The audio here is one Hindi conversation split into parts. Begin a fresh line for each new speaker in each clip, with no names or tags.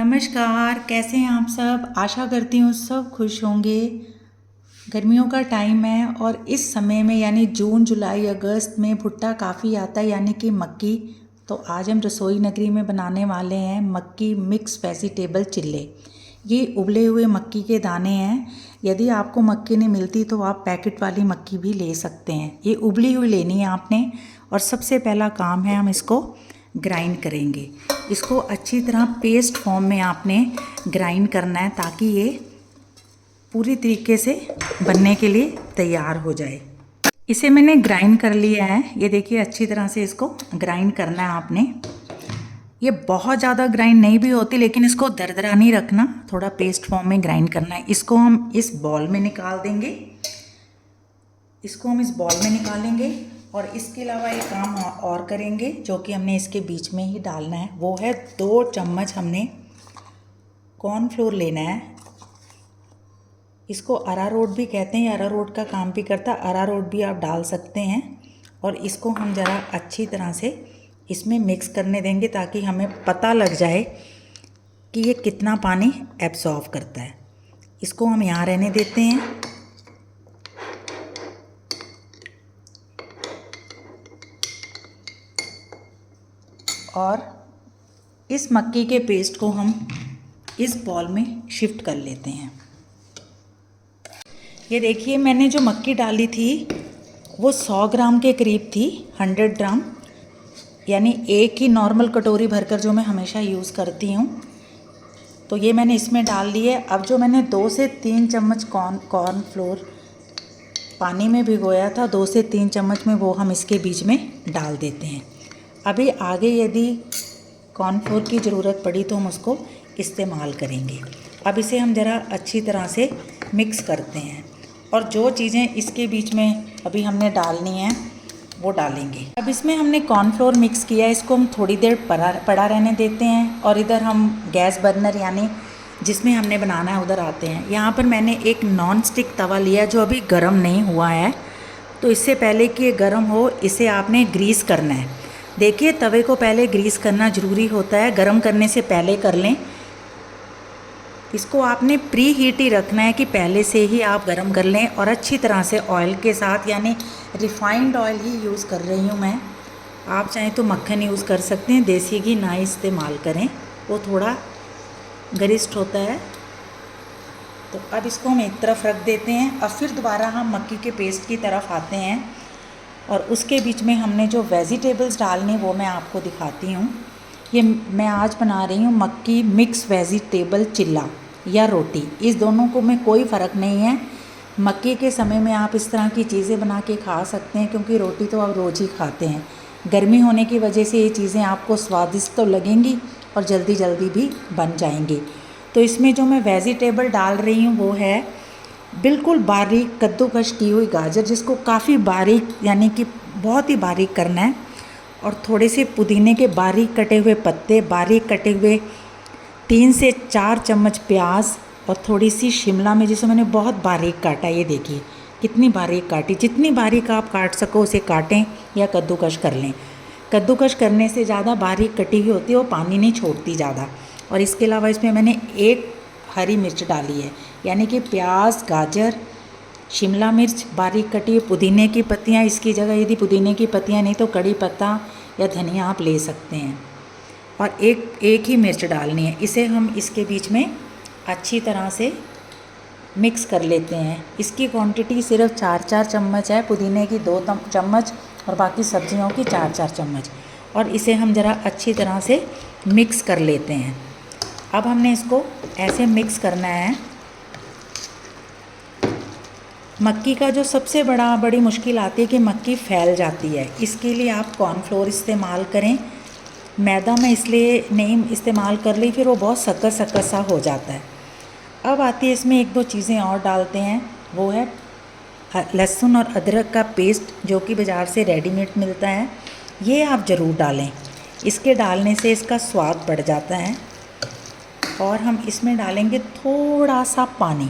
नमस्कार, कैसे हैं आप सब। आशा करती हूँ सब खुश होंगे। गर्मियों का टाइम है और इस समय में यानी जून जुलाई अगस्त में भुट्टा काफ़ी आता है, यानी कि मक्की। तो आज हम रसोई नगरी में बनाने वाले हैं मक्की मिक्स वेजिटेबल चिल्ले। ये उबले हुए मक्की के दाने हैं। यदि आपको मक्की नहीं मिलती तो आप पैकेट वाली मक्की भी ले सकते हैं। ये उबली हुई लेनी है आपने। और सबसे पहला काम है हम इसको ग्राइंड करेंगे। इसको अच्छी तरह पेस्ट फॉर्म में आपने ग्राइंड करना है ताकि ये पूरी तरीके से बनने के लिए तैयार हो जाए। इसे मैंने ग्राइंड कर लिया है। ये देखिए अच्छी तरह से इसको ग्राइंड करना है आपने। ये बहुत ज़्यादा ग्राइंड नहीं भी होती, लेकिन इसको दरदरा नहीं रखना, थोड़ा पेस्ट फॉर्म में ग्राइंड करना है। इसको हम इस बॉल में निकाल देंगे। और इसके अलावा एक काम और करेंगे जो कि हमने इसके बीच में ही डालना है। वो है 2 चम्मच हमने कॉर्नफ्लोर लेना है। इसको अरारोट भी कहते हैं, अरारोट का काम भी करता है, अरारोट भी आप डाल सकते हैं। और इसको हम ज़रा अच्छी तरह से इसमें मिक्स करने देंगे ताकि हमें पता लग जाए कि ये कितना पानी एब्सॉर्ब करता है। इसको हम यहाँ रहने देते हैं। और इस मक्की के पेस्ट को हम इस बॉल में शिफ्ट कर लेते हैं। ये देखिए मैंने जो मक्की डाली थी वो 100 ग्राम के करीब थी, 100 ग्राम, यानी एक ही नॉर्मल कटोरी भरकर जो मैं हमेशा यूज़ करती हूँ। तो ये मैंने इसमें डाल ली है। अब जो मैंने 2 से 3 चम्मच कॉर्नफ्लोर पानी में भिगोया था, 2 से 3 चम्मच में वो हम इसके बीच में डाल देते हैं। अभी आगे यदि कॉर्नफ्लोर की ज़रूरत पड़ी तो हम उसको इस्तेमाल करेंगे। अब इसे हम ज़रा अच्छी तरह से मिक्स करते हैं और जो चीज़ें इसके बीच में अभी हमने डालनी हैं वो डालेंगे। अब इसमें हमने कॉर्नफ्लोर मिक्स किया है, इसको हम थोड़ी देर पड़ा रहने देते हैं। और इधर हम गैस बर्नर यानी जिसमें हमने बनाना है उधर आते हैं। यहाँ पर मैंने एक नॉन स्टिक तवा लिया जो अभी गर्म नहीं हुआ है। तो इससे पहले कि ये गर्म हो इसे आपने ग्रीस करना है। देखिए तवे को पहले ग्रीस करना ज़रूरी होता है, गरम करने से पहले कर लें। इसको आपने प्री हीट ही रखना है कि पहले से ही आप गरम कर लें। और अच्छी तरह से ऑयल के साथ, यानी रिफाइंड ऑयल ही यूज़ कर रही हूँ मैं। आप चाहें तो मक्खन यूज़ कर सकते हैं, देसी घी ना इस्तेमाल करें, वो थोड़ा गरिष्ठ होता है। तो अब इसको हम एक तरफ रख देते हैं। अब फिर दोबारा हम मक्की के पेस्ट की तरफ आते हैं और उसके बीच में हमने जो वेजिटेबल्स डालने वो मैं आपको दिखाती हूँ। ये मैं आज बना रही हूँ मक्की मिक्स वेजिटेबल चिल्ला या रोटी। इस दोनों को में कोई फ़र्क नहीं है। मक्की के समय में आप इस तरह की चीज़ें बना के खा सकते हैं, क्योंकि रोटी तो आप रोज़ ही खाते हैं। गर्मी होने की वजह से ये चीज़ें आपको स्वादिष्ट तो लगेंगी और जल्दी जल्दी भी बन जाएंगी। तो इसमें जो मैं वेजिटेबल डाल रही हूँ वो है बिल्कुल बारीक कद्दूकस की हुई गाजर, जिसको काफ़ी बारीक यानी कि बहुत ही बारीक करना है। और थोड़े से पुदीने के बारीक कटे हुए पत्ते, बारीक कटे हुए 3 से 4 चम्मच प्याज और थोड़ी सी शिमला मिर्च जिसे मैंने बहुत बारीक काटा। ये देखिए कितनी बारीक काटी। जितनी बारीक आप काट सको उसे काटें या कद्दूकस कर लें। कद्दूकस करने से ज़्यादा बारीक कटी हुई होती है, वो पानी नहीं छोड़ती ज़्यादा। और इसके अलावा इसमें मैंने 1 हरी मिर्च डाली है, यानी कि प्याज, गाजर, शिमला मिर्च, बारीक कटी पुदीने की पत्तियाँ। इसकी जगह यदि पुदीने की पत्तियाँ नहीं तो कड़ी पत्ता या धनिया आप ले सकते हैं। और एक ही मिर्च डालनी है। इसे हम इसके बीच में अच्छी तरह से मिक्स कर लेते हैं। इसकी क्वांटिटी सिर्फ 4-4 चम्मच है, पुदीने की 2 चम्मच और बाकी सब्जियों की 4-4 चम्मच। और इसे हम ज़रा अच्छी तरह से मिक्स कर लेते हैं। अब हमने इसको ऐसे मिक्स करना है। मक्की का जो सबसे बड़ी मुश्किल आती है कि मक्की फैल जाती है। इसके लिए आप कॉर्नफ्लोर इस्तेमाल करें। मैदा में इसलिए नहीं इस्तेमाल कर ली, फिर वो बहुत सकत सा हो जाता है। अब आती है इसमें 1-2 चीज़ें और डालते हैं। वो है लहसुन और अदरक का पेस्ट, जो कि बाज़ार से रेडीमेड मिलता है। ये आप ज़रूर डालें, इसके डालने से इसका स्वाद बढ़ जाता है। और हम इसमें डालेंगे थोड़ा सा पानी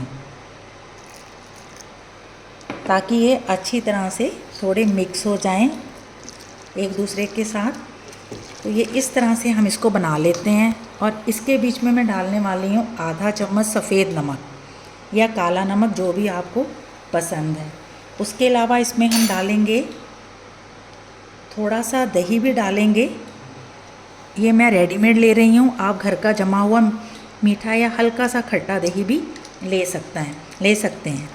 ताकि ये अच्छी तरह से थोड़े मिक्स हो जाएं एक दूसरे के साथ। तो ये इस तरह से हम इसको बना लेते हैं। और इसके बीच में मैं डालने वाली हूँ आधा चम्मच सफ़ेद नमक या काला नमक, जो भी आपको पसंद है। उसके अलावा इसमें हम डालेंगे थोड़ा सा दही भी डालेंगे। ये मैं रेडीमेड ले रही हूँ, आप घर का जमा हुआ मीठा या हल्का सा खट्टा दही भी ले सकते हैं।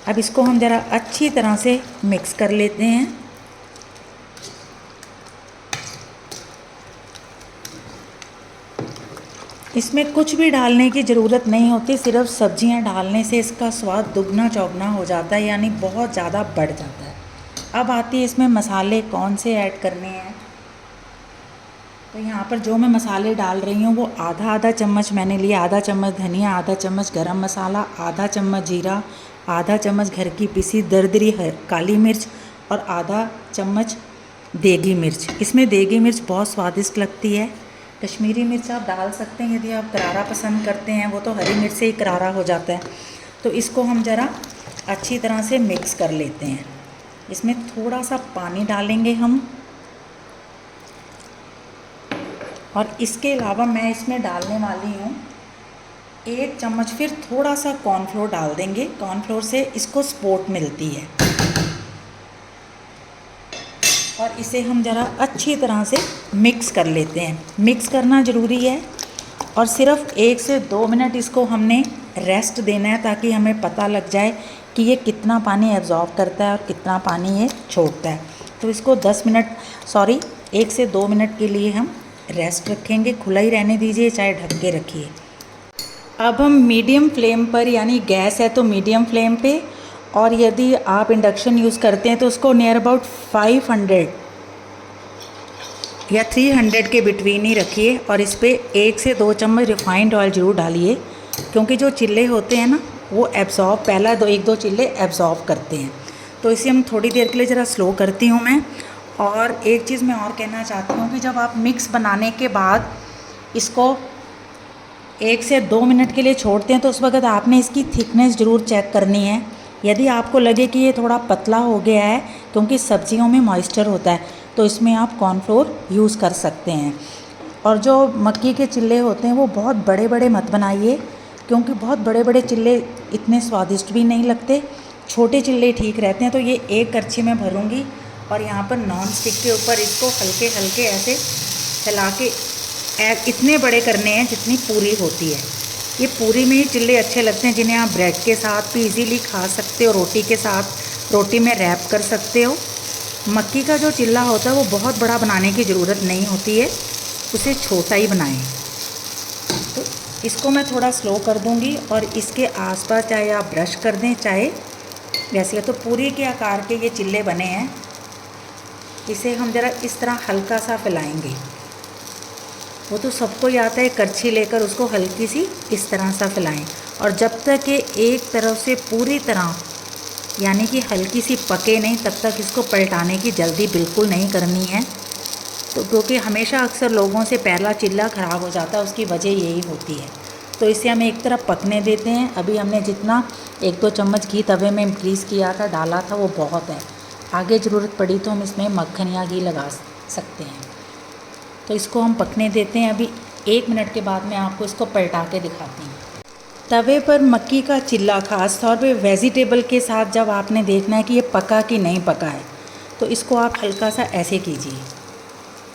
अब इसको हम ज़रा अच्छी तरह से मिक्स कर लेते हैं। इसमें कुछ भी डालने की ज़रूरत नहीं होती, सिर्फ सब्जियां डालने से इसका स्वाद दुगना चौगुना हो जाता है, यानी बहुत ज़्यादा बढ़ जाता है। अब आती है इसमें मसाले कौन से ऐड करने हैं। तो यहाँ पर जो मैं मसाले डाल रही हूँ वो आधा चम्मच मैंने लिया, आधा चम्मच धनिया, आधा चम्मच गरम मसाला, आधा चम्मच जीरा, आधा चम्मच घर की पिसी दरदरी काली मिर्च और आधा चम्मच देगी मिर्च। इसमें देगी मिर्च बहुत स्वादिष्ट लगती है। कश्मीरी मिर्च आप डाल सकते हैं यदि आप करारा पसंद करते हैं, वो तो हरी मिर्च से ही करारा हो जाता है। तो इसको हम ज़रा अच्छी तरह से मिक्स कर लेते हैं। इसमें थोड़ा सा पानी डालेंगे हम, और इसके अलावा मैं इसमें डालने वाली हूँ 1 चम्मच, फिर थोड़ा सा कॉर्नफ्लोर डाल देंगे। कॉर्नफ्लोर से इसको सपोर्ट मिलती है। और इसे हम ज़रा अच्छी तरह से मिक्स कर लेते हैं। मिक्स करना ज़रूरी है और सिर्फ 1 से 2 मिनट इसको हमने रेस्ट देना है, ताकि हमें पता लग जाए कि ये कितना पानी एब्जॉर्ब करता है और कितना पानी ये छोड़ता है। तो इसको 1 से 2 मिनट के लिए हम रेस्ट रखेंगे। खुला ही रहने दीजिए, चाहे ढक के रखिए। अब हम मीडियम फ्लेम पर, यानी गैस है तो मीडियम फ्लेम पे, और यदि आप इंडक्शन यूज़ करते हैं तो उसको नियर अबाउट 500 या 300 के बिटवीन ही रखिए। और इस पर 1 से 2 चम्मच रिफाइंड ऑयल ज़रूर डालिए, क्योंकि जो चिल्ले होते हैं ना वो एब्जॉर्ब, पहला 1-2 चिल्ले एब्जॉर्ब करते हैं। तो इसे हम थोड़ी देर के लिए ज़रा स्लो करती हूँ मैं। और एक चीज़ मैं और कहना चाहती हूँ कि जब आप मिक्स बनाने के बाद इसको 1 से 2 मिनट के लिए छोड़ते हैं तो उस वक्त आपने इसकी थिकनेस ज़रूर चेक करनी है। यदि आपको लगे कि ये थोड़ा पतला हो गया है, क्योंकि सब्जियों में मॉइस्चर होता है, तो इसमें आप कॉर्नफ्लोर यूज़ कर सकते हैं। और जो मक्की के चिल्ले होते हैं वो बहुत बड़े बड़े मत बनाइए, क्योंकि बहुत बड़े बड़े चिल्ले इतने स्वादिष्ट भी नहीं लगते। छोटे चिल्ले ठीक रहते हैं। तो ये 1 करछी में भरूँगी और यहाँ पर नॉन स्टिक के ऊपर इसको हल्के हल्के ऐसे हिला के इतने बड़े करने हैं जितनी पूरी होती है। ये पूरी में ही चिल्ले अच्छे लगते हैं, जिन्हें आप ब्रेड के साथ भी इजीली खा सकते हो, रोटी के साथ, रोटी में रैप कर सकते हो। मक्की का जो चिल्ला होता है वो बहुत बड़ा बनाने की ज़रूरत नहीं होती है, उसे छोटा ही बनाएं। तो इसको मैं थोड़ा स्लो कर दूंगी और इसके आसपास चाहे आप ब्रश कर दें, चाहे वैसे। तो पूरी के आकार के ये चिल्ले बने हैं। इसे हम ज़रा इस तरह हल्का सा फैलाएंगे। वो तो सबको ही आता है, करछी लेकर उसको हल्की सी इस तरह सा फैलाएं। और जब तक ये एक तरफ से पूरी तरह यानी कि हल्की सी पके नहीं, तब तक इसको पलटाने की जल्दी बिल्कुल नहीं करनी है। तो क्योंकि हमेशा अक्सर लोगों से पहला चिल्ला ख़राब हो जाता है, उसकी वजह यही होती है। तो इसे हम एक तरफ पकने देते हैं। अभी हमने जितना 1-2 चम्मच घी तवे में ग्रीस किया था, डाला था, वो बहुत है। आगे ज़रूरत पड़ी तो हम इसमें मक्खन या घी लगा सकते हैं। तो इसको हम पकने देते हैं। अभी 1 मिनट के बाद मैं आपको इसको पलटा के दिखाती हूँ। तवे पर मक्की का चिल्ला ख़ास तौर पे वेजिटेबल के साथ जब आपने देखना है कि ये पका कि नहीं पका है, तो इसको आप हल्का सा ऐसे कीजिए,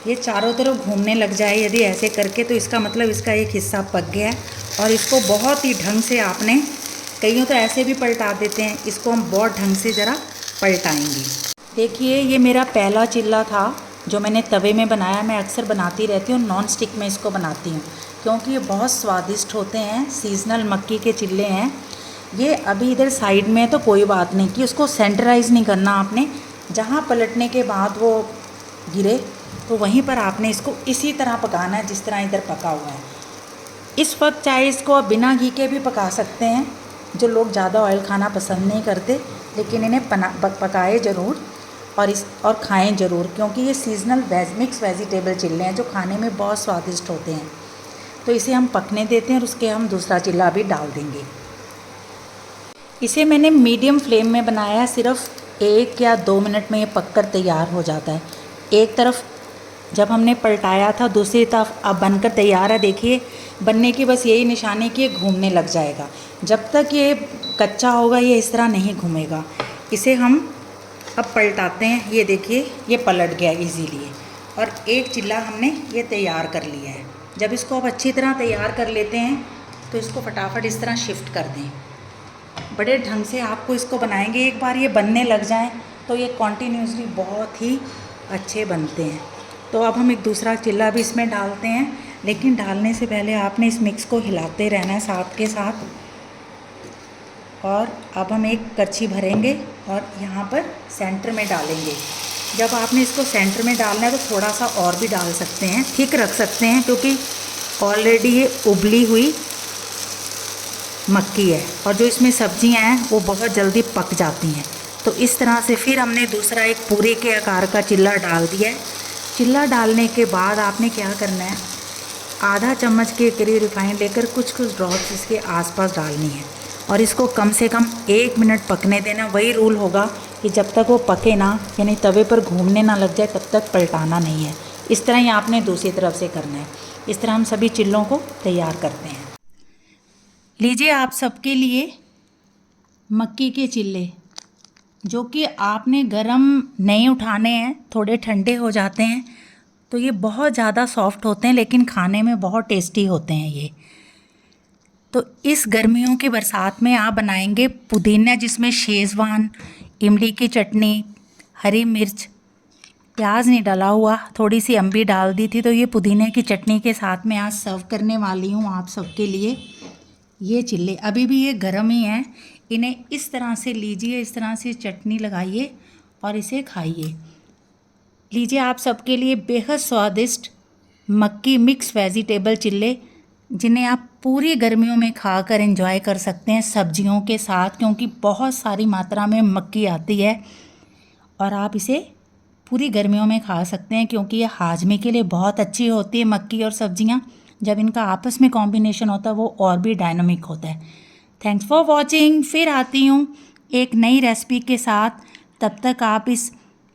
ये चारों तरफ घूमने लग जाए। यदि ऐसे करके, तो इसका मतलब इसका एक हिस्सा पक गया है। और इसको बहुत ही ढंग से आपने, कईयों तो ऐसे भी पलटा देते हैं, इसको हम बहुत ढंग से ज़रा पलटाएंगे। देखिए, ये मेरा पहला चिल्ला था जो मैंने तवे में बनाया। मैं अक्सर बनाती रहती हूँ, नॉन स्टिक में इसको बनाती हूँ, क्योंकि ये बहुत स्वादिष्ट होते हैं। सीजनल मक्की के चिल्ले हैं ये। अभी इधर साइड में है तो कोई बात नहीं कि उसको सेंटराइज़ नहीं करना आपने। जहाँ पलटने के बाद वो गिरे तो वहीं पर आपने इसको इसी तरह पकाना है जिस तरह इधर पका हुआ है। इस वक्त चाहे इसको आप बिना घी के भी पका सकते हैं, जो लोग ज़्यादा ऑयल खाना पसंद नहीं करते, लेकिन इन्हें पकाए ज़रूर और खाएं ज़रूर, क्योंकि ये सीजनल मिक्स वेजिटेबल चिल्ले हैं जो खाने में बहुत स्वादिष्ट होते हैं। तो इसे हम पकने देते हैं और उसके हम दूसरा चिल्ला भी डाल देंगे। इसे मैंने मीडियम फ्लेम में बनाया, सिर्फ 1 या 2 मिनट में ये पककर तैयार हो जाता है। एक तरफ जब हमने पलटाया था दूसरी तरफ, अब बनकर तैयार है। देखिए बनने की बस यही निशानी कि ये घूमने लग जाएगा। जब तक ये कच्चा होगा ये इस तरह नहीं घूमेगा। इसे हम अब पलटाते हैं। ये देखिए ये पलट गया इजीली, और एक चिल्ला हमने ये तैयार कर लिया है। जब इसको अब अच्छी तरह तैयार कर लेते हैं तो इसको फटाफट इस तरह शिफ्ट कर दें। बड़े ढंग से आपको इसको बनाएंगे, एक बार ये बनने लग जाएं तो ये कॉन्टीन्यूसली बहुत ही अच्छे बनते हैं। तो अब हम एक दूसरा चिल्ला भी इसमें डालते हैं, लेकिन डालने से पहले आपने इस मिक्स को हिलाते रहना है साथ के साथ। और अब हम एक कच्ची भरेंगे और यहाँ पर सेंटर में डालेंगे। जब आपने इसको सेंटर में डालना है तो थोड़ा सा और भी डाल सकते हैं, ठीक रख सकते हैं, क्योंकि ऑलरेडी ये उबली हुई मक्की है और जो इसमें सब्जियां हैं वो बहुत जल्दी पक जाती हैं। तो इस तरह से फिर हमने दूसरा एक पूरे के आकार का चिल्ला डाल दिया है। चिल्ला डालने के बाद आपने क्या करना है, आधा चम्मच के करीब रिफाइंड लेकर कुछ ड्रॉप्स इसके आसपास डालनी है और इसको कम से कम 1 मिनट पकने देना। वही रूल होगा कि जब तक वो पके ना, यानी तवे पर घूमने ना लग जाए, तब तक पलटाना नहीं है। इस तरह ही आपने दूसरी तरफ से करना है। इस तरह हम सभी चिल्लों को तैयार करते हैं। लीजिए आप सबके लिए मक्की के चिल्ले, जो कि आपने गरम नहीं उठाने हैं, थोड़े ठंडे हो जाते हैं तो ये बहुत ज़्यादा सॉफ्ट होते हैं, लेकिन खाने में बहुत टेस्टी होते हैं ये। तो इस गर्मियों की बरसात में आप बनाएंगे पुदीना, जिसमें शेज़वान, इमली की चटनी, हरी मिर्च, प्याज नहीं डला हुआ, थोड़ी सी अम्बी डाल दी थी। तो ये पुदीने की चटनी के साथ में आज सर्व करने वाली हूँ आप सबके लिए ये चिल्ले। अभी भी ये गर्म ही हैं। इन्हें इस तरह से लीजिए, इस तरह से चटनी लगाइए और इसे खाइए। लीजिए आप सबके लिए बेहद स्वादिष्ट मक्की मिक्स वेजिटेबल चिल्ले, जिन्हें आप पूरी गर्मियों में खाकर एंजॉय कर सकते हैं सब्जियों के साथ, क्योंकि बहुत सारी मात्रा में मक्की आती है और आप इसे पूरी गर्मियों में खा सकते हैं, क्योंकि ये हाजमे के लिए बहुत अच्छी होती है मक्की और सब्जियां। जब इनका आपस में कॉम्बिनेशन होता है वो और भी डायनामिक होता है। Thanks for watching. फिर आती हूँ एक नई रेसिपी के साथ। तब तक आप इस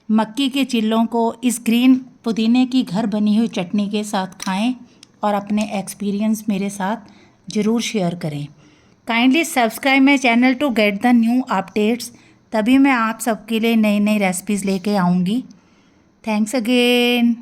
मक्की के चिल्लों को इस ग्रीन पुदीने की घर बनी हुई चटनी के साथ खाएं और अपने एक्सपीरियंस मेरे साथ ज़रूर शेयर करें। Kindly subscribe my channel to get the new updates. तभी मैं आप सबके लिए नई नई रेसिपीज़ लेके आऊँगी। Thanks again.